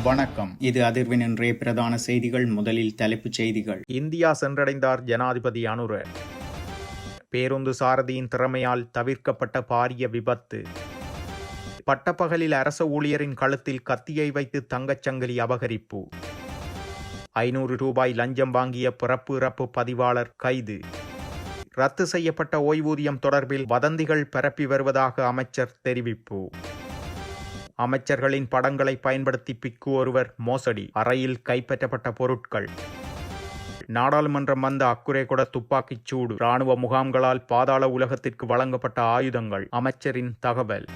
வணக்கம். இது அதிர்வின் இன்றைய பிரதான செய்திகள். முதலில் தலைப்புச் செய்திகள். இந்தியா சென்றடைந்தார் ஜனாதிபதி அனுர. பேருந்து சாரதியின் திறமையால் தவிர்க்கப்பட்ட பாரிய விபத்து. பட்டப்பகலில் அரச ஊழியரின் கழுத்தில் கத்தியை வைத்து தங்கச்சங்கிலி அபகரிப்பு. 500 ரூபாய் லஞ்சம் வாங்கிய பிறப்பு இறப்பு பதிவாளர் கைது. ரத்து செய்யப்பட்ட ஓய்வூதியம் தொடர்பில் வதந்திகள் பரப்பி வருவதாக அமைச்சர் தெரிவிப்பு. அமைச்சர்களின் படங்களை பயன்படுத்தி பிக்கு ஒருவர் மோசடி. அறையில் கைப்பற்றப்பட்ட பொருட்கள். நாடாளுமன்றம் வந்த அக்குரேகொட துப்பாக்கிச் சூடு. இராணுவ முகாம்களால் பாதாள உலகத்திற்கு வழங்கப்பட்ட ஆயுதங்கள். அமைச்சரின் தகவல்.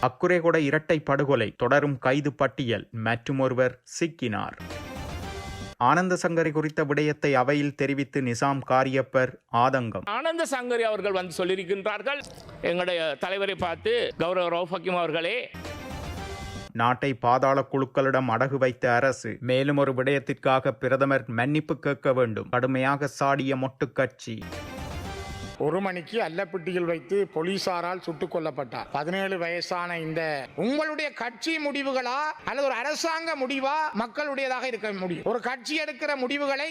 அக்குரேகொட இரட்டை படுகொலை தொடரும் கைது பட்டியல். மற்றுமொருவர் சிக்கினார். ஆனந்த சங்கரி குறித்த விடயத்தை அவையில் தெரிவித்து நிசாம் காரியப்பர் ஆதங்கம். ஆனந்த சங்கரி அவர்கள் வந்து சொல்லியிருக்கின்றார்கள், எங்களுடைய தலைவரை பார்த்து, கௌரவ ரவுஃப் ஹக்கீம் அவர்களே, நாட்டை பாதாள குழுக்களிடம் அடகு வைத்த அரசு. மேலும் ஒரு விடயத்திற்காக பிரதமர் மன்னிப்பு கேட்க வேண்டும். கடுமையாக சாடிய மொட்டு கட்சி. 1 மணிக்கு அல்லப்பட்டியில் வைத்து போலீசாரால் சுட்டுக் கொல்லப்பட்டார். 17 வயசான இந்த உங்களுடைய கட்சி முடிவுகளா அல்லது ஒரு அரசாங்க முடிவா மக்களுடையதாக இருக்க முடியும்? ஒரு கட்சி எடுக்கிற முடிவுகளை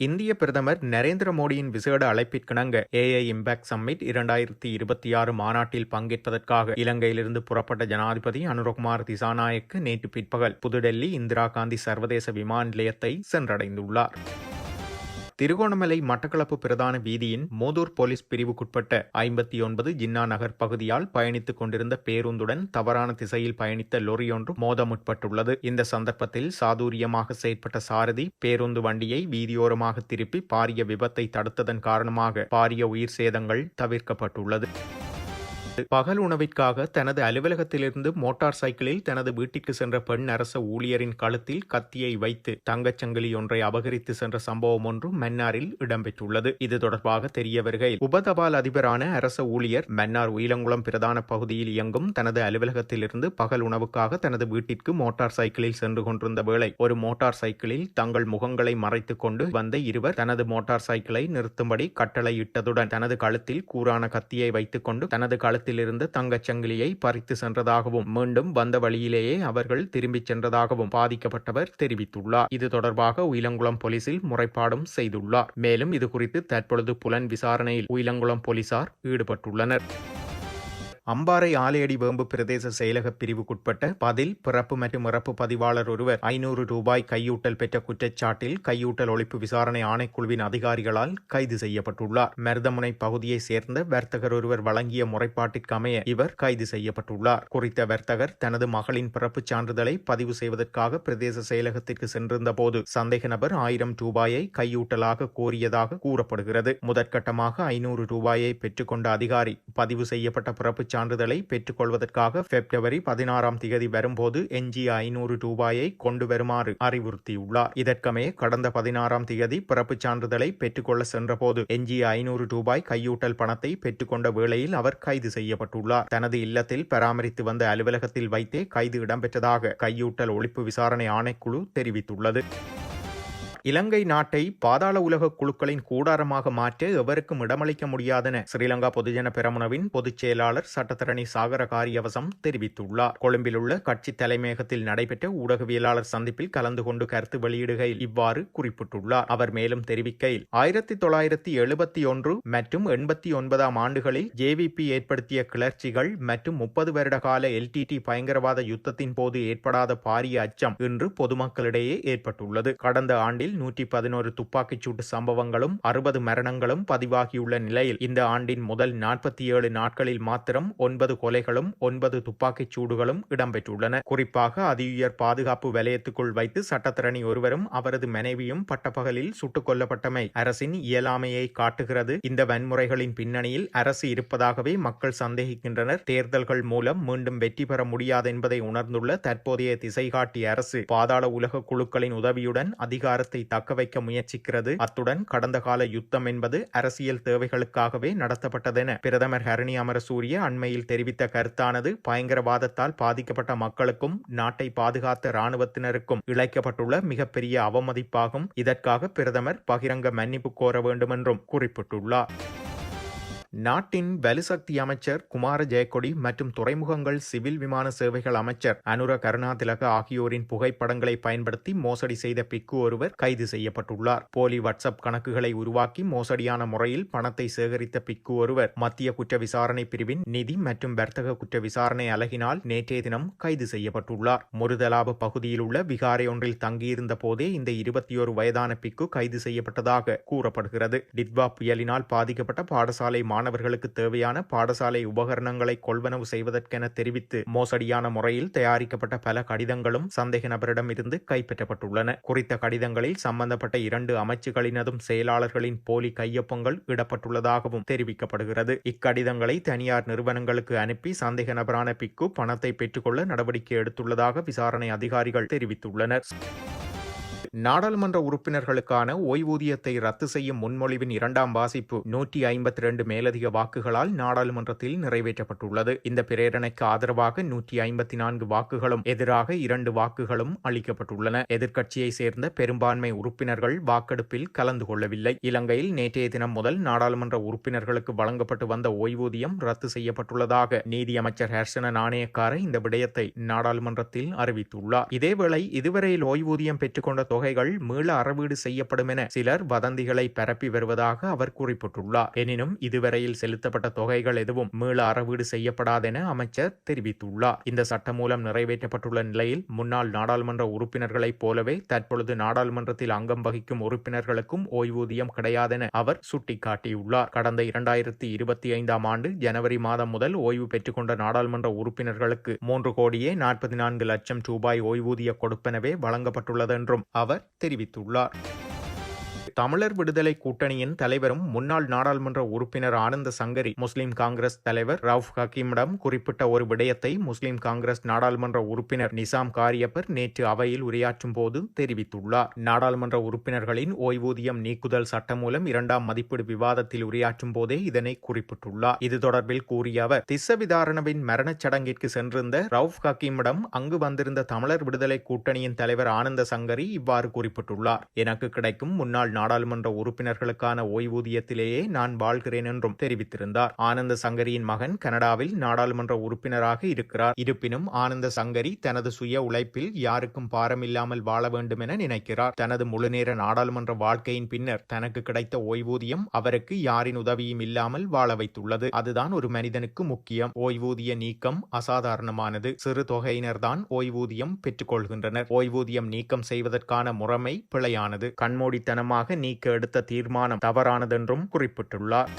இந்திய பிரதமர் நரேந்திர மோடியின் விசேட அழைப்பிற்கிணங்க AI இம்பாக்ட் சம்மிட் 2026 மாநாட்டில் பங்கேற்பதற்காக இலங்கையிலிருந்து புறப்பட்ட ஜனாதிபதி அனுரகுமார் திசாநாயக்க நேற்று பிற்பகல் புதுடெல்லி இந்திரா காந்தி சர்வதேச விமான நிலையத்தை சென்றடைந்துள்ளார். திருகோணமலை மட்டக்களப்பு பிரதான வீதியின் மோதூர் போலீஸ் பிரிவுக்குட்பட்ட 59 ஜின்னா நகர் பகுதியால் பயணித்துக் கொண்டிருந்த பேருந்துடன் தவறான திசையில் பயணித்த லொரியொன்று மோத முற்பட்டுள்ளது. இந்த சந்தர்ப்பத்தில் சாதுரியமாக செயற்பட்ட சாரதி பேருந்து வண்டியை வீதியோரமாக திருப்பி பாரிய விபத்தை தடுத்ததன் காரணமாக பாரிய உயிர் சேதங்கள் தவிர்க்கப்பட்டுள்ளது. பகல் உணவிற்காக தனது அலுவலகத்திலிருந்து மோட்டார் சைக்கிளில் தனது வீட்டிற்கு சென்ற பெண் அரச ஊழியரின் கழுத்தில் கத்தியை வைத்து தங்கச்சங்கிலி ஒன்றை அபகரித்து சென்ற சம்பவம் ஒன்று மன்னாரில் இடம்பெற்றுள்ளது. இது தொடர்பாக தெரிய வருகையில் உபதபால் அதிபரான அரச ஊழியர் மன்னார் உயிலங்குளம் பிரதான பகுதியில் இயங்கும் தனது அலுவலகத்திலிருந்து பகல் உணவுக்காக தனது வீட்டிற்கு மோட்டார் சைக்கிளில் சென்று கொண்டிருந்த வேளை ஒரு மோட்டார் சைக்கிளில் தங்கள் முகங்களை மறைத்துக் கொண்டு வந்த இருவர் தனது மோட்டார் சைக்கிளை நிறுத்தும்படி கட்டளையிட்டதுடன் தனது கழுத்தில் கூரான கத்தியை வைத்துக் கொண்டு தனது கழுத்தில் இருந்த தங்கச்சங்கிலியை பறித்து சென்றதாகவும் மீண்டும் வந்த வழியிலேயே அவர்கள் திரும்பிச் சென்றதாகவும் பாதிக்கப்பட்டவர் தெரிவித்துள்ளார். இது தொடர்பாக உயிலங்குளம் போலீசில் முறைப்பாடும் செய்துள்ளார். மேலும் இது குறித்து தற்பொழுது புலன் விசாரணையில் உயிலங்குளம் போலீசார் ஈடுபட்டுள்ளனர். அம்பாறை ஆலையடி வேம்பு பிரதேச செயலக பிரிவுக்குட்பட்ட பதில் பிறப்பு மற்றும் இறப்பு பதிவாளர் ஒருவர் 500 ரூபாய் கையூட்டல் பெற்ற குற்றச்சாட்டில் கையூட்டல் ஒழிப்பு விசாரணை ஆணைக்குழுவின் அதிகாரிகளால் கைது செய்யப்பட்டுள்ளார். மருதமுனை பகுதியை சேர்ந்த வர்த்தகர் ஒருவர் வழங்கிய முறைப்பாட்டிற்கு அமைய இவர் கைது செய்யப்பட்டுள்ளார். குறித்த வர்த்தகர் தனது மகளின் பிறப்புச் சான்றிதழை பதிவு செய்வதற்காக பிரதேச செயலகத்திற்கு சென்றிருந்த போது சந்தேக நபர் 1000 ரூபாயை கையூட்டலாக கோரியதாக கூறப்படுகிறது. முதற்கட்டமாக 500 ரூபாயை பெற்றுக்கொண்ட அதிகாரி பதிவு செய்யப்பட்ட பிறப்புச் சான்றிதழை பெற்றுக் கொள்வதற்காக பிப்ரவரி 16ஆம் தேதி வரும்போது எஞ்சிய 500 ரூபாயை கொண்டு வருமாறு அறிவுறுத்தியுள்ளார். இதற்கமைய கடந்த 16ஆம் தேதி பிறப்புச் சான்றிதழை பெற்றுக்கொள்ள சென்றபோது எஞ்சிய 500 ரூபாய் கையூட்டல் பணத்தை பெற்றுக்கொண்ட வேளையில் அவர் கைது செய்யப்பட்டுள்ளார். தனது இல்லத்தில் பராமரித்து வந்த அலுவலகத்தில் வைத்தே கைது இடம்பெற்றதாக கையூட்டல் ஒழிப்பு விசாரணை ஆணைக்குழு தெரிவித்துள்ளது. இலங்கை நாட்டை பாதாள உலக குழுக்களின் கூடாரமாக மாற்ற எவருக்கும் இடமளிக்க முடியாதென ஸ்ரீலங்கா பொதுஜன பெரமுனவின் பொதுச் செயலாளர் சட்டத்தரணி சாகர காரியவசம் தெரிவித்துள்ளார். கொழும்பில் உள்ள கட்சி தலைமையகத்தில் நடைபெற்ற ஊடகவியலாளர் சந்திப்பில் கலந்து கொண்டு கருத்து வெளியிடுகையில் இவ்வாறு குறிப்பிட்டுள்ளார். அவர் மேலும் தெரிவிக்கையில் 1971 மற்றும் 89ஆம் ஆண்டுகளில் JVP ஏற்படுத்திய கிளர்ச்சிகள் மற்றும் 30 வருட கால LTT பயங்கரவாத யுத்தத்தின் போது ஏற்படாத பாரிய அச்சம் இன்று பொதுமக்களிடையே ஏற்பட்டுள்ளது. கடந்த ஆண்டில் 111 துப்பாக்கிச் சூட்டு சம்பவங்களும் 60 மரணங்களும் பதிவாகியுள்ள நிலையில் இந்த ஆண்டின் முதல் 47 நாட்களில் மாத்திரம் 9 கொலைகளும் 9 துப்பாக்கிச் சூடுகளும் இடம்பெற்றுள்ளன. குறிப்பாக அதியுயர் பாதுகாப்பு வலயத்துக்குள் வைத்து சட்டத்தரணி ஒருவரும் அவரது மனைவியும் பட்டப்பகலில் சுட்டுக் கொல்லப்பட்டமை அரசின் இயலாமையை காட்டுகிறது. இந்த வன்முறைகளின் பின்னணியில் அரசு இருப்பதாகவே மக்கள் சந்தேகிக்கின்றனர். தேர்தல்கள் மூலம் மீண்டும் வெற்றி பெற முடியாது என்பதை உணர்ந்துள்ள தற்போதைய திசைகாட்டி அரசு பாதாள உலக குழுக்களின் உதவியுடன் அதிகாரத்தை தக்கவைக்க முயற்சிக்கிறது. அத்துடன் கடந்த கால யுத்தம் என்பது அரசியல் தேவைகளுக்காகவே நடத்தப்பட்டதென பிரதமர் ஹரணி அமரசூரிய அண்மையில் தெரிவித்த கருத்தானது பயங்கரவாதத்தால் பாதிக்கப்பட்ட மக்களுக்கும் நாட்டை பாதுகாத்த இராணுவத்தினருக்கும் இழைக்கப்பட்டுள்ள மிகப்பெரிய அவமதிப்பாகும். இதற்காக பிரதமர் பகிரங்க மன்னிப்பு கோர வேண்டும் என்றும் குறிப்பிட்டுள்ளார். நாட்டின் வலுசக்தி அமைச்சர் குமார ஜெயக்கொடி மற்றும் துறைமுகங்கள் சிவில் விமான சேவைகள் அமைச்சர் அனுர கருணாதிலக ஆகியோரின் புகைப்படங்களை பயன்படுத்தி மோசடி செய்த பிக்கு ஒருவர் கைது செய்யப்பட்டுள்ளார். போலி வாட்ஸ்அப் கணக்குகளை உருவாக்கி மோசடியான முறையில் பணத்தை சேகரித்த பிக்கு ஒருவர் மத்திய குற்ற விசாரணை பிரிவின் நிதி மற்றும் வர்த்தக குற்ற விசாரணை அலகினால் நேற்றைய தினம் கைது செய்யப்பட்டுள்ளார். முருதலாப பகுதியில் உள்ள விகாரை ஒன்றில் தங்கியிருந்த போதே இந்த 21 வயதான பிக்கு கைது செய்யப்பட்டதாக கூறப்படுகிறது. டிட்வா புயலினால் பாதிக்கப்பட்ட பாடசாலை மாணவர்களுக்கு தேவையான பாடசாலை உபகரணங்களை கொள்வனவு செய்வதற்கென தெரிவித்து மோசடியான முறையில் தயாரிக்கப்பட்ட பல கடிதங்களும் சந்தேக நபரிடம் இருந்து கைப்பற்றப்பட்டுள்ளன. குறித்த கடிதங்களில் சம்பந்தப்பட்ட 2 அமைச்சுகளினதும் செயலாளர்களின் போலி கையொப்பங்கள் இடப்பட்டுள்ளதாகவும் தெரிவிக்கப்படுகிறது. இக்கடிதங்களை தனியார் நிறுவனங்களுக்கு அனுப்பி சந்தேக நபரான பிக்கு பணத்தை பெற்றுக்கொள்ள நடவடிக்கை எடுத்துள்ளதாக விசாரணை அதிகாரிகள் தெரிவித்துள்ளனர். நாடாளுமன்ற உறுப்பினர்களுக்கான ஓய்வூதியத்தை ரத்து செய்யும் முன்மொழிவின் 2ஆம் வாசிப்பு 152 மேலதிக வாக்குகளால் நாடாளுமன்றத்தில் நிறைவேற்றப்பட்டுள்ளது. இந்த பிரேரணைக்கு ஆதரவாக 154 வாக்குகளும் எதிராக 2 வாக்குகளும் அளிக்கப்பட்டுள்ளன. எதிர்க்கட்சியை சேர்ந்த பெரும்பான்மை உறுப்பினர்கள் வாக்கெடுப்பில் கலந்து கொள்ளவில்லை. இலங்கையில் நேற்றைய தினம் முதல் நாடாளுமன்ற உறுப்பினர்களுக்கு வழங்கப்பட்டு வந்த ஓய்வூதியம் ரத்து செய்யப்பட்டுள்ளதாக நீதியமைச்சர் ஹர்ஷன நாணயக்கார இந்த விடயத்தை நாடாளுமன்றத்தில் அறிவித்துள்ளார். இதேவேளை இதுவரையில் ஓய்வூதியம் பெற்றுக்கொண்ட தொகைகள் மீள அறவீடு செய்யப்படும் என சிலர் வதந்திகளை பரப்பி வருவதாக அவர் குறிப்பிட்டுள்ளார். எனினும் இதுவரையில் செலுத்தப்பட்ட தொகைகள் எதுவும் மீள அறவீடு செய்யப்படாதென அமைச்சர் தெரிவித்துள்ளார். இந்த சட்டம் மூலம் நிறைவேற்றப்பட்டுள்ள நிலையில் முன்னாள் நாடாளுமன்ற உறுப்பினர்களைப் போலவே தற்பொழுது நாடாளுமன்றத்தில் அங்கம் வகிக்கும் உறுப்பினர்களுக்கும் ஓய்வூதியம் கிடையாதென அவர் சுட்டிக்காட்டியுள்ளார். கடந்த 2025ஆம் ஆண்டு ஜனவரி மாதம் முதல் ஓய்வு பெற்றுக்கொண்ட நாடாளுமன்ற உறுப்பினர்களுக்கு 3,44 லட்சம் ரூபாய் ஓய்வூதிய கொடுப்பனவே வழங்கப்பட்டுள்ளது என்றும் அவர் தெரிவித்துள்ளார். தமிழர் விடுதலை கூட்டணியின் தலைவரும் முன்னாள் நாடாளுமன்ற உறுப்பினர் ஆனந்த சங்கரி முஸ்லிம் காங்கிரஸ் தலைவர் ரவுஃப் ஹக்கீமிடம் குறிப்பிட்ட ஒரு விடயத்தை முஸ்லிம் காங்கிரஸ் நாடாளுமன்ற உறுப்பினர் நிசாம் காரியப்பர் நேற்று அவையில் உரையாற்றும் போது தெரிவித்துள்ளார். நாடாளுமன்ற உறுப்பினர்களின் ஓய்வூதியம் நீக்குதல் சட்டம் மூலம் 2ஆம் மதிப்பீடு விவாதத்தில் உரையாற்றும் போதே இதனை குறிப்பிட்டுள்ளார். இது தொடர்பில் கூறிய அவர் திஸ்ஸவிதாரணவின் மரணச் சடங்கிற்கு சென்றிருந்த ரவுஃப் ஹக்கீமிடம் அங்கு வந்திருந்த தமிழர் விடுதலை கூட்டணியின் தலைவர் ஆனந்த சங்கரி இவ்வாறு குறிப்பிட்டுள்ளார். எனக்கு கிடைக்கும் முன்னாள் நாடாளுமன்ற உறுப்பினர்களுக்கான ஓய்வூதியத்திலேயே நான் வாழ்கிறேன் என்றும் தெரிவித்திருந்தார். ஆனந்த சங்கரியின் மகன் கனடாவில் நாடாளுமன்ற உறுப்பினராக இருக்கிறார். இருப்பினும் ஆனந்த சங்கரி தனது சுய உழைப்பில் யாருக்கும் பாரமில்லாமல் வாழ வேண்டும் என நினைக்கிறார். தனது முழுநேர நாடாளுமன்ற வாழ்க்கையின் பின்னர் தனக்கு கிடைத்த ஓய்வூதியம் அவருக்கு யாரின் உதவியும் இல்லாமல் வாழ வைத்துள்ளது. அதுதான் ஒரு மனிதனுக்கு முக்கியம். ஓய்வூதிய நீக்கம் அசாதாரணமானது. சிறு தொகையினர்தான் ஓய்வூதியம் பெற்றுக் கொள்கின்றனர். ஓய்வூதியம் நீக்கம் செய்வதற்கான முறைமை பிழையானது. கண்மூடித்தனமாக நீக்க எடுத்த தீர்மானம் தவறானதென்றும் குறிப்பிட்டுள்ளார்.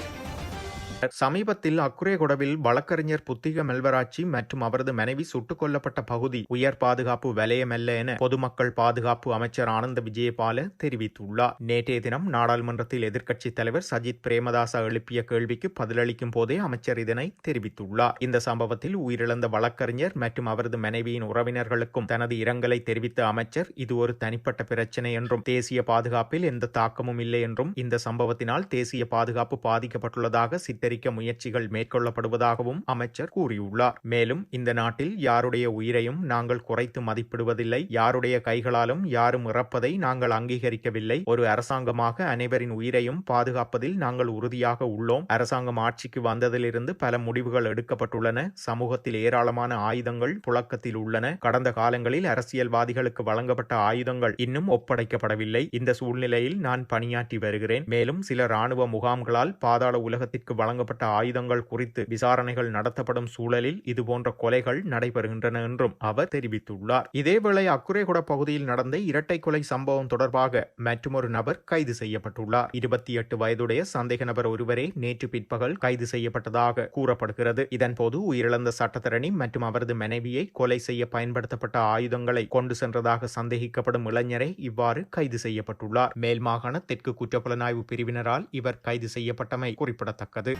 சமீபத்தில் அக்குரேகொடவில் வழக்கறிஞர் புத்திக மெல்வராட்சி மற்றும் அவரது மனைவி சுட்டுக் கொல்லப்பட்ட பகுதி உயர் பாதுகாப்பு வலயமல்ல என பொதுமக்கள் பாதுகாப்பு அமைச்சர் ஆனந்த விஜயபால தெரிவித்துள்ளார். நேற்றைய தினம் நாடாளுமன்றத்தில் எதிர்க்கட்சித் தலைவர் சஜித் பிரேமதாச எழுப்பிய கேள்விக்கு பதிலளிக்கும் போதே அமைச்சர் இதனை தெரிவித்துள்ளார். இந்த சம்பவத்தில் உயிரிழந்த வழக்கறிஞர் மற்றும் அவரது மனைவியின் உறவினர்களுக்கும் தனது இரங்கலை தெரிவித்த அமைச்சர் இது ஒரு தனிப்பட்ட பிரச்சினை என்றும் தேசிய பாதுகாப்பில் எந்த தாக்கமும் இல்லை என்றும் இந்த சம்பவத்தினால் தேசிய பாதுகாப்பு பாதிக்கப்பட்டுள்ளதாக முயற்சிகள் மேற்கொள்ளப்படுவதாகவும் அமைச்சர் கூறியுள்ளார். மேலும் இந்த நாட்டில் யாருடைய உயிரையும் நாங்கள் குறைத்து மதிப்பிடுவதில்லை. யாருடைய கைகளாலும் யாரும் இறப்பதை நாங்கள் அங்கீகரிக்கவில்லை. ஒரு அரசாங்கமாக அனைவரின் உயிரையும் பாதுகாப்பதில் நாங்கள் உறுதியாக உள்ளோம். அரசாங்கம் ஆட்சிக்கு வந்ததிலிருந்து பல முடிவுகள் எடுக்கப்பட்டுள்ளன. சமூகத்தில் ஏராளமான ஆயுதங்கள் புழக்கத்தில் உள்ளன. கடந்த காலங்களில் அரசியல்வாதிகளுக்கு வழங்கப்பட்ட ஆயுதங்கள் இன்னும் ஒப்படைக்கப்படவில்லை. இந்த சூழ்நிலையில் நான் பணியாற்றி வருகிறேன். மேலும் சில ராணுவ முகாம்களால் பாதாள உலகத்திற்கு வழங்கப்பட்ட ஆயுதங்கள் குறித்து விசாரணைகள் நடத்தப்படும் சூழலில் இதுபோன்ற கொலைகள் நடைபெறுகின்றன என்றும் அவர் தெரிவித்துள்ளார். இதேவேளை அக்குரேகொட பகுதியில் நடந்த இரட்டை கொலை சம்பவம் தொடர்பாக மற்றொரு நபர் கைது செய்யப்பட்டுள்ளார். 28 வயதுடைய சந்தேக நபர் ஒருவரே நேற்று பிற்பகல் கைது செய்யப்பட்டதாக கூறப்படுகிறது. இதன்போது உயிரிழந்த சட்டத்தரணி மற்றும் அவரது மனைவியை கொலை செய்ய பயன்படுத்தப்பட்ட ஆயுதங்களை கொண்டு சென்றதாக சந்தேகிக்கப்படும் இளைஞரை இவ்வாறு கைது செய்யப்பட்டுள்ளார். மேல் மாகாண தெற்கு குற்றப்புலனாய்வு பிரிவினரால் இவர் கைது செய்யப்பட்டமை குறிப்பிடத்தக்கது.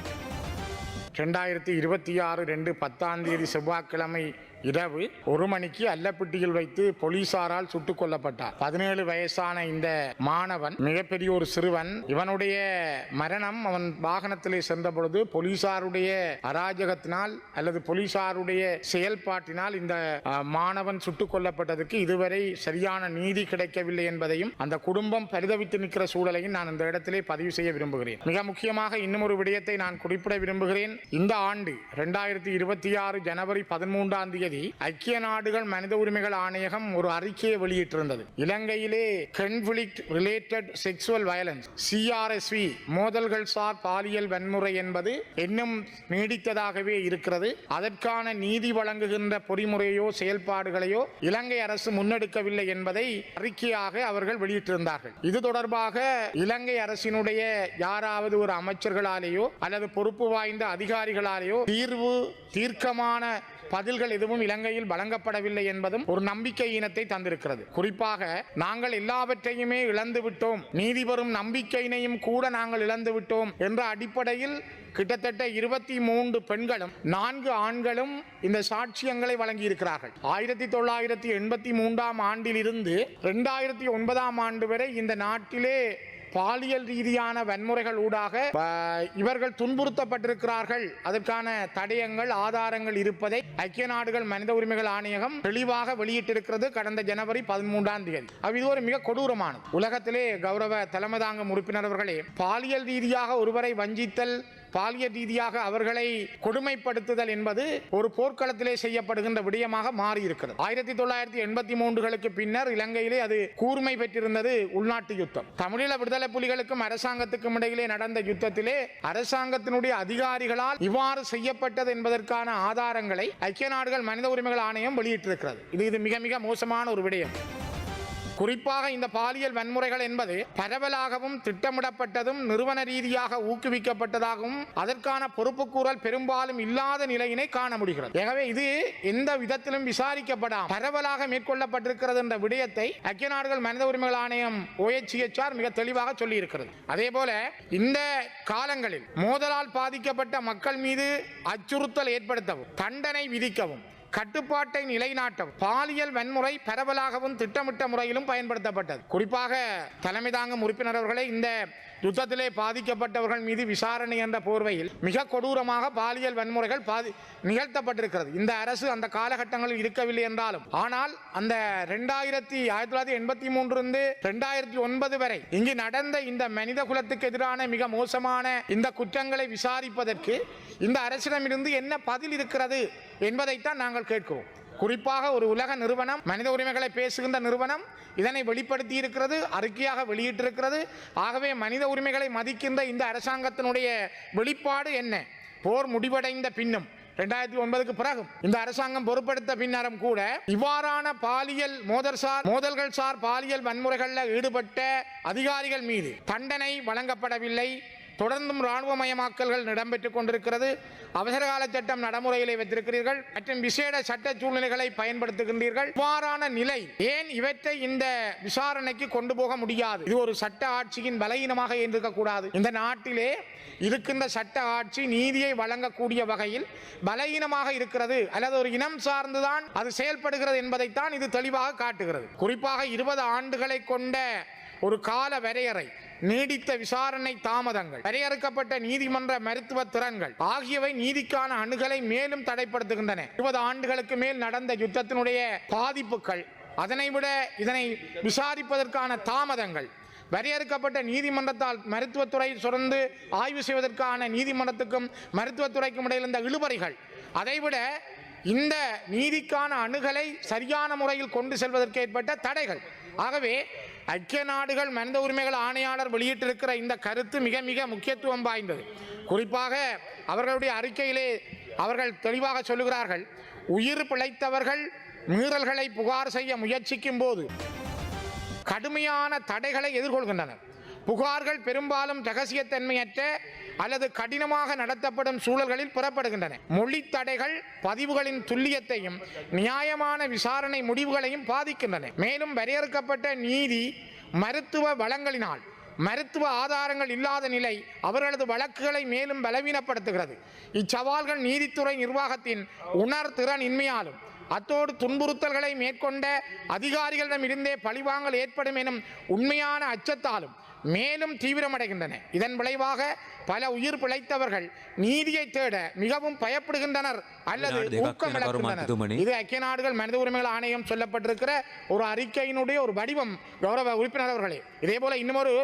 2026 2/10 செவ்வாய்க்கிழமை இரவு 1 மணிக்கு அல்லப்பட்டியில் வைத்து போலீசாரால் சுட்டுக் கொல்லப்பட்டார். 17 வயசான இந்த மாணவன் மிகப்பெரிய ஒரு சிறுவன். இவனுடைய மரணம் அவன் வாகனத்திலே சென்ற பொழுது போலீசாருடைய அராஜகத்தினால் அல்லது போலீசாருடைய செயல்பாட்டினால் இந்த மாணவன் சுட்டுக் கொல்லப்பட்டதற்கு இதுவரை சரியான நீதி கிடைக்கவில்லை என்பதையும் அந்த குடும்பம் பரிதவித்து நிற்கிற சூழலையும் நான் இந்த இடத்திலே பதிவு செய்ய விரும்புகிறேன். மிக முக்கியமாக இன்னும் ஒரு விடயத்தை நான் குறிப்பிட விரும்புகிறேன். இந்த ஆண்டு 2026 ஜனவரி 13ஆம் தேதி ஐக்கிய நாடுகள் மனித உரிமைகள் ஆணையகம் ஒரு அறிக்கையை வெளியிட்டிருந்தது. இலங்கையிலே conflict related sexual violence CRSV மோதல்கள் சார் பாலியல் வன்முறை என்பது இன்னும் நீடித்ததாகவே இருக்கிறது. அதற்கான நீதி வழங்குகின்ற பொறிமுறையோ செயல்பாடுகளையோ இலங்கை அரசு முன்னெடுக்கவில்லை என்பதை அறிக்கையாக அவர்கள் வெளியிட்டிருந்தார்கள். இது தொடர்பாக இலங்கை அரசினுடைய யாராவது ஒரு அமைச்சர்களாலேயோ அல்லது பொறுப்பு வாய்ந்த அதிகாரிகளாலேயோ தீர்க்கமான பதில்கள் எதுவும் இலங்கையில் வழங்கப்படவில்லை என்பதும் ஒரு நம்பிக்கை ஈனத்தை தந்திருக்கிறது. குறிப்பாக நாங்கள் எல்லாவற்றையுமே இழந்து விட்டோம், நீதி பெறும் நம்பிக்கையினையும் கூட நாங்கள் இழந்து விட்டோம் என்ற அடிப்படையில் கிட்டத்தட்ட 23 பெண்களும் 4 ஆண்களும் இந்த சாட்சியங்களை வழங்கி இருக்கிறார்கள். 1983ஆம் ஆண்டிலிருந்து 2009ஆம் ஆண்டு வரை இந்த நாட்டிலே பாலியல் ரீதியான வன்முறைகள் ஊடாக இவர்கள் துன்புறுத்தப்பட்டிருக்கிறார்கள். அதற்கான தடயங்கள் ஆதாரங்கள் இருப்பதை ஐக்கிய நாடுகள் மனித உரிமைகள் ஆணையகம் தெளிவாக வெளியிட்டிருக்கிறது கடந்த ஜனவரி 13ஆம் தேதி. இது ஒரு மிக கொடூரமானது. உலகத்திலே கௌரவ தலைமை தாங்கும் உறுப்பினர் அவர்களே, பாலியல் ரீதியாக ஒருவரை வஞ்சித்தல், பாலியல் ரீதியாக அவர்களை கொடுமைப்படுத்துதல் என்பது ஒரு போர்க்களத்திலே செய்யப்படுகின்ற விடயமாக மாறி இருக்கிறது. 1983களுக்கு பின்னர் இலங்கையிலே அது கூர்மை பெற்றிருந்தது உள்நாட்டு யுத்தம். தமிழீழ விடுதலை புலிகளுக்கும் அரசாங்கத்துக்கும் இடையிலே நடந்த யுத்தத்திலே அரசாங்கத்தினுடைய அதிகாரிகளால் இவ்வாறு செய்யப்பட்டது என்பதற்கான ஆதாரங்களை ஐக்கிய நாடுகள் மனித உரிமைகள் ஆணையம் வெளியிட்டிருக்கிறது. இது மிக மிக மோசமான ஒரு விடயம். குறிப்பாக இந்த பாலியல் வன்முறைகள் என்பது பரவலாகவும் திட்டமிடப்பட்டதும் நிறுவன ரீதியாக ஊக்குவிக்கப்பட்டதாகவும் அதற்கான பொறுப்புக்கூறல் பெரும்பாலும் இல்லாத நிலையினை காண முடிகிறது. எனவே இது எந்த விதத்திலும் விசாரிக்கப்படாமல் பரவலாக மேற்கொள்ளப்பட்டிருக்கிறது என்ற விடயத்தை ஐக்கிய நாடுகள் மனித உரிமைகள் ஆணையம் OHCHR மிக தெளிவாக சொல்லி இருக்கிறது. அதே போல இந்த காலங்களில் மோதலால் பாதிக்கப்பட்ட மக்கள் மீது அச்சுறுத்தல் ஏற்படுத்தவும், தண்டனை விதிக்கவும், கட்டுப்பாட்டை நிலைநாட்டும் பாலியல் வன்முறை பரவலாகவும் திட்டமிட்ட முறையிலும் பயன்படுத்தப்பட்டது. குறிப்பாக தலைமை தாங்கும் உறுப்பினர் அவர்களே, இந்த யுத்தத்திலே பாதிக்கப்பட்டவர்கள் மீது விசாரணை என்ற போர்வையில் மிக கொடூரமாக பாலியல் வன்முறைகள் நிகழ்த்தப்பட்டிருக்கிறது. இந்த அரசு அந்த காலகட்டங்களில் இருக்கவில்லை என்றாலும், ஆனால் அந்த 1983 இருந்து 2009 வரை இங்கு நடந்த இந்த மனித குலத்துக்கு எதிரான மிக மோசமான இந்த குற்றங்களை விசாரிப்பதற்கு இந்த அரசிடமிருந்து என்ன பதில் இருக்கிறது என்பதைத்தான் நாங்கள் கேட்கிறோம். குறிப்பாக ஒரு உலக நிறுவனம், மனித உரிமைகளை பேசுகின்ற நிறுவனம் இதனை வெளிப்படுத்தி இருக்கிறது, அறிக்கையாக வெளியிட்டிருக்கிறது. ஆகவே மனித உரிமைகளை மதிக்கின்ற இந்த அரசாங்கத்தினுடைய வெளிப்பாடு என்ன? போர் முடிவடைந்த பின்னும் 2009க்கு பிறகு இந்த அரசாங்கம் பொறுப்பெடுத்த பின்னரும் கூட இவ்வாறான பாலியல் மோதல்கள் சார் பாலியல் வன்முறைகளில் ஈடுபட்ட அதிகாரிகள் மீது தண்டனை வழங்கப்படவில்லை. தொடர்ந்தும் இராணுவமயமாக்கல்கள் இடம்பெற்றுக் கொண்டிருக்கிறது. அவசரகால சட்டம் நடைமுறையிலே வைத்திருக்கிறீர்கள் மற்றும் விசேட சட்ட சூழ்நிலைகளை பயன்படுத்துகின்றீர்கள். இவ்வாறான நிலை ஏன் இவற்றை இந்த விசாரணைக்கு கொண்டு போக முடியாது? இது ஒரு சட்ட ஆட்சியின் பலவீனமாக இருக்கக்கூடாது. இந்த நாட்டிலே இருக்கின்ற சட்ட ஆட்சி நீதியை வழங்கக்கூடிய வகையில் பலவீனமாக இருக்கிறது அல்லது ஒரு இனம் சார்ந்துதான் அது செயல்படுகிறது என்பதைத்தான் இது தெளிவாக காட்டுகிறது. குறிப்பாக 20 ஆண்டுகளை கொண்ட ஒரு கால வரையறை, நீடித்த விசாரணை தாமதங்கள், வரையறுக்கப்பட்ட நீதிமன்ற மருத்துவ திறன்கள் ஆகியவை நீதிக்கான அணுகலை மேலும் தடைப்படுத்துகின்றன. 20 ஆண்டுகளுக்கு மேல் நடந்த யுத்தத்தினுடைய பாதிப்புகள், அதனை விட இதனை விசாரிப்பதற்கான தாமதங்கள், வரையறுக்கப்பட்ட நீதிமன்றத்தால் மருத்துவத்துறை தொடர்ந்து ஆய்வு செய்வதற்கான நீதிமன்றத்துக்கும் மருத்துவத்துறைக்கும் இடையில் இருந்த இழுபறிகள், அதைவிட இந்த நீதிக்கான அணுகலை சரியான முறையில் கொண்டு செல்வதற்கு ஏற்பட்ட தடைகள். ஆகவே ஐக்கிய நாடுகள் மனித உரிமைகள் ஆணையாளர் வெளியிட்டிருக்கிற இந்த கருத்து மிக மிக முக்கியத்துவம் வாய்ந்தது. குறிப்பாக அவர்களுடைய அறிக்கையிலே அவர்கள் தெளிவாக சொல்லுகிறார்கள், உயிர் பிழைத்தவர்கள் மீறல்களை புகார் செய்ய முயற்சிக்கும் போது கடுமையான தடைகளை எதிர்கொள்கின்றனர். புகார்கள் பெரும்பாலும் இரகசியத்தன்மையற்ற அல்லது கடினமாக நடத்தப்படும் சூழல்களில் பெறப்படுகின்றன. மொழி தடைகள் பதிவுகளின் துல்லியத்தையும் நியாயமான விசாரணை முடிவுகளையும் பாதிக்கின்றன. மேலும் வரையறுக்கப்பட்ட நீதி மருத்துவ வளங்களினால் மருத்துவ ஆதாரங்கள் இல்லாத நிலை அவர்களது வழக்குகளை மேலும் பலவீனப்படுத்துகிறது. இச்சவால்கள் நீதித்துறை நிர்வாகத்தின் உணர்திறன் இன்மையாலும் அத்தோடு துன்புறுத்தல்களை மேற்கொண்ட அதிகாரிகளிடம் இருந்தே பழிவாங்கல் ஏற்படும் எனும் உண்மையான அச்சத்தாலும் மேலும் தீவிரமடைகின்றன. இதன் விளைவாக பல உயிர் பிழைத்தவர்கள் நீதியை தேட மிகவும் பயப்படுகின்றனர் அல்லது ஊக்கமிழக்கின்றனர். இது ஐக்கிய நாடுகள் மனித உரிமைகள் ஆணையம் சொல்லப்பட்டிருக்கிற ஒரு அறிக்கையினுடைய ஒரு வடிவம். கௌரவ உறுப்பினர் அவர்களே, இதே போல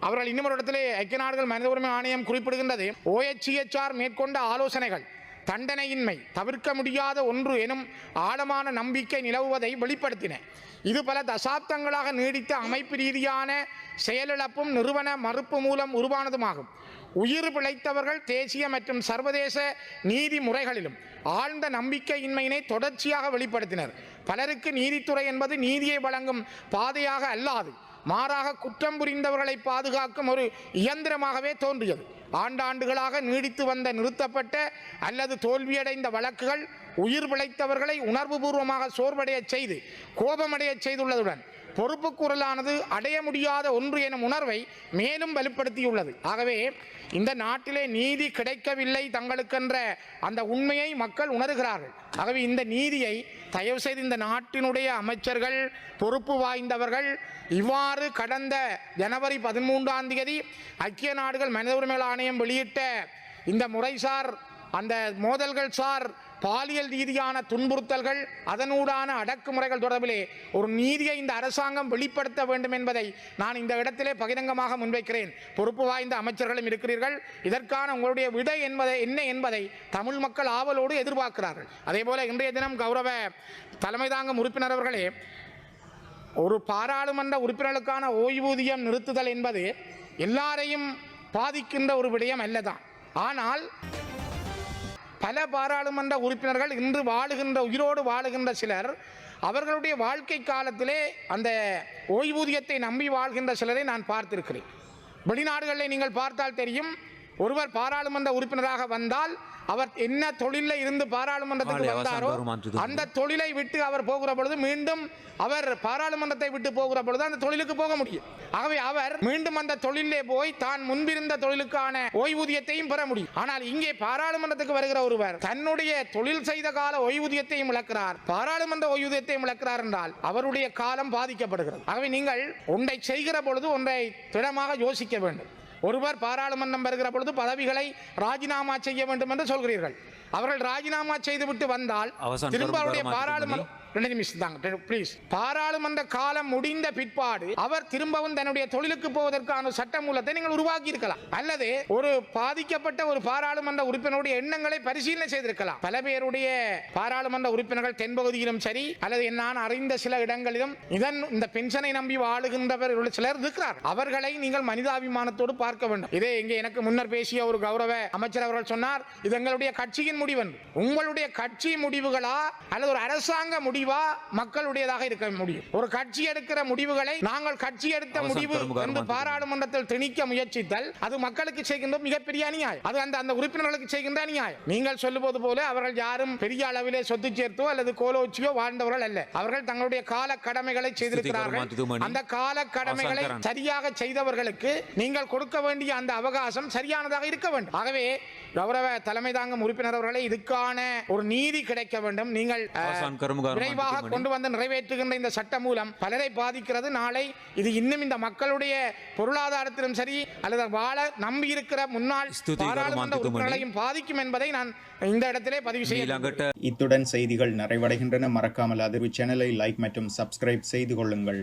அவர்கள் இன்னொரு இடத்திலே ஐக்கிய நாடுகள் மனித உரிமை ஆணையம் குறிப்பிடுகின்றது, OHCHR மேற்கொண்ட ஆலோசனைகள் தண்டனையின்மை தவிர்க்க முடியாத ஒன்று எனும் ஆழமான நம்பிக்கை நிலவுவதை வெளிப்படுத்தின. இது பல தசாப்தங்களாக நீடித்த அமைப்பு ரீதியான செயலிழப்பும் நிறுவன மறுப்பு மூலம் உருவானதுமாகும். உயிர் பிழைத்தவர்கள் தேசிய மற்றும் சர்வதேச நீதி முறைகளிலும் ஆழ்ந்த நம்பிக்கையின்மையினை தொடர்ச்சியாக வெளிப்படுத்தினர். பலருக்கு நீதித்துறை என்பது நீதியை வழங்கும் பாதையாக அல்லாது மாறாக குற்றம் புரிந்தவர்களை பாதுகாக்கும் ஒரு இயந்திரமாகவே தோன்றியது. ஆண்டாண்டுகளாக நீடித்து வந்த நிறுத்தப்பட்ட அல்லது தோல்வியடைந்த வழக்குகள் உயிர் பிழைத்தவர்களை உணர்வுபூர்வமாக சோர்வடைய செய்து கோபமடைய செய்துள்ளதுடன் பொறுப்புக்கூறலானது அடைய முடியாத ஒன்று எனும் உணர்வை மேலும் வலுப்படுத்தியுள்ளது. ஆகவே இந்த நாட்டிலே நீதி கிடைக்கவில்லை தங்களுக்கென்ற அந்த உண்மையை மக்கள் உணர்கிறார்கள். ஆகவே இந்த நீதியை தயவு செய்து இந்த நாட்டினுடைய அமைச்சர்கள், பொறுப்பு வாய்ந்தவர்கள் இவ்வாறு கடந்த ஜனவரி 13ஆம் தேதி ஐக்கிய நாடுகள் மனித உரிமைகள் ஆணையம் வெளியிட்ட இந்த முறைசார் அந்த மோதல்கள் சார் பாலியல் ரீதியான துன்புறுத்தல்கள் அதனூடான அடக்குமுறைகள் தொடர்பிலே ஒரு நீதியை இந்த அரசாங்கம் வெளிப்படுத்த வேண்டும் என்பதை நான் இந்த இடத்திலே பகிரங்கமாக முன்வைக்கிறேன். பொறுப்பு வாய்ந்த அமைச்சர்களும் இருக்கிறீர்கள். இதற்கான உங்களுடைய விடை என்ன என்பதை தமிழ் மக்கள் ஆவலோடு எதிர்பார்க்கிறார்கள். அதே போல இன்றைய தினம் கௌரவ தலைமை தாங்கும் உறுப்பினர் அவர்களே, ஒரு பாராளுமன்ற உறுப்பினர்களுக்கான ஓய்வூதியம் நிறுத்துதல் என்பது எல்லாரையும் பாதிக்கின்ற ஒரு விடயம் அல்லதான். ஆனால் பல பாராளுமன்ற உறுப்பினர்கள் இன்று உயிரோடு வாழுகின்ற சிலர் அவர்களுடைய வாழ்க்கை காலத்திலே அந்த ஓய்வூதியத்தை நம்பி வாழ்கின்ற சிலரை நான் பார்த்திருக்கிறேன். வெளிநாடுகளில் நீங்கள் பார்த்தால் தெரியும், ஒருவர் பாராளுமன்ற உறுப்பினராக வந்தால் அவர் என்ன தொழிலில் இருந்து பாராளுமன்றத்துக்கு வந்தாரோ அந்த தொழிலை விட்டு அவர் போகிற பொழுது மீண்டும் அவர் பாராளுமன்றத்தை விட்டு போகிற பொழுது அந்த தொழிலுக்கு போக முடியும். ஆகவே அவர் மீண்டும் அந்த தொழிலே போய் தான் முன்பிருந்த தொழிலுக்கான ஓய்வூதியத்தையும் பெற முடியும். ஆனால் இங்கே பாராளுமன்றத்துக்கு வருகிற ஒருவர் தன்னுடைய தொழில் செய்த கால ஓய்வூதியத்தையும் இழக்கிறார், பாராளுமன்ற ஓய்வூதியத்தையும் இழக்கிறார் என்றால் அவருடைய காலம் பாதிக்கப்படுகிறது. ஆகவே நீங்கள் ஒன்றை செய்கிற பொழுது ஒன்றை திடமாக யோசிக்க வேண்டும். ஒருவர் பாராளுமன்றம் வருகிற பொழுது பதவிகளை ராஜினாமா செய்ய வேண்டும் என்று சொல்கிறீர்கள். அவர்கள் ராஜினாமா செய்துவிட்டு வந்தால் திரும்ப அவருடைய பாராளுமன்ற காலம் முடிந்த பிற்பாடு அவர் திரும்பவும் தன்னுடைய தொழிலுக்கு போவதற்கான சட்ட மூலத்தை நீங்கள் உருவாக்கி இருக்கலாம். அல்லது ஒரு பாதிக்கப்பட்ட ஒரு பாராளுமன்ற உறுப்பினருடைய எண்ணங்களை பரிசீலனை செய்திருக்கலாம். பல பேருடைய பாராளுமன்ற உறுப்பினர்கள் தென்பகுதியிலும் சரி அல்லது நான் அறிந்த சில இடங்களிலும் இந்த பென்ஷனை நம்பி வாழுகின்றவர்கள் சிலர் இருக்கிறார். அவர்களை நீங்கள் மனிதாபிமானத்தோடு பார்க்க வேண்டும். இதே இங்கே எனக்கு முன்னர் பேசிய ஒரு கௌரவ அமைச்சர் அவர்கள் சொன்னார், இது எங்களுடைய கட்சியின் முடிவு. உங்களுடைய கட்சி முடிவுகளா அல்லது ஒரு அரசாங்க முடிவா மக்களுடையதாக இருக்க முடியும்? ஒரு கட்சி எடுக்கிற முடிவுகளை நாங்கள் கட்சி எடுத்த முடிவு என்று பாராளுமன்றத்தில் திணிக்க முயற்சித்தல் அது மக்களுக்கு செய்கின்ற மிகப்பெரிய அநியாயம். அது அந்த உறுப்பினர்களுக்கு செய்கின்ற அநியாயம். நீங்கள் சொல்லுவது போல அவர்கள் யாரும் பெரிய அளவிலே சொத்து சேர்த்தோ அல்லது கோலோச்சியோ வாழ்ந்தவர்கள் அல்ல. அவர்கள் தங்களுடைய கால கடமைகளை செய்திருக்கிறார்கள். அந்த கால கடமைகளை சரியாக செய்தவர்களுக்கு நீங்கள் கொடுக்க வேண்டிய அந்த அவகாசம் சரியானதாக இருக்க வேண்டும். ஆகவே கௌரவ தலைமை தாங்கும் உறுப்பினர் அவர்களை இதுக்கான ஒரு நீதி கிடைக்க வேண்டும். நீங்கள் விரைவாக கொண்டு வந்து நிறைவேற்றுகின்ற இந்த சட்ட மூலம் பலரை பாதிக்கிறது. நாளை இது இன்னும் இந்த மக்களுடைய பொருளாதாரத்திலும் சரி அல்லது வாழ நம்பி இருக்கிற முன்னாள் பாராளுமன்ற உறுப்பினர்களையும் பாதிக்கும் என்பதை நான் இந்த இடத்திலே பதிவு செய்ய. இத்துடன் செய்திகள் நிறைவடைகின்றன. மறக்காமல் அதிர்வு சேனலை லைக் மற்றும் சப்ஸ்கிரைப் செய்து கொள்ளுங்கள்.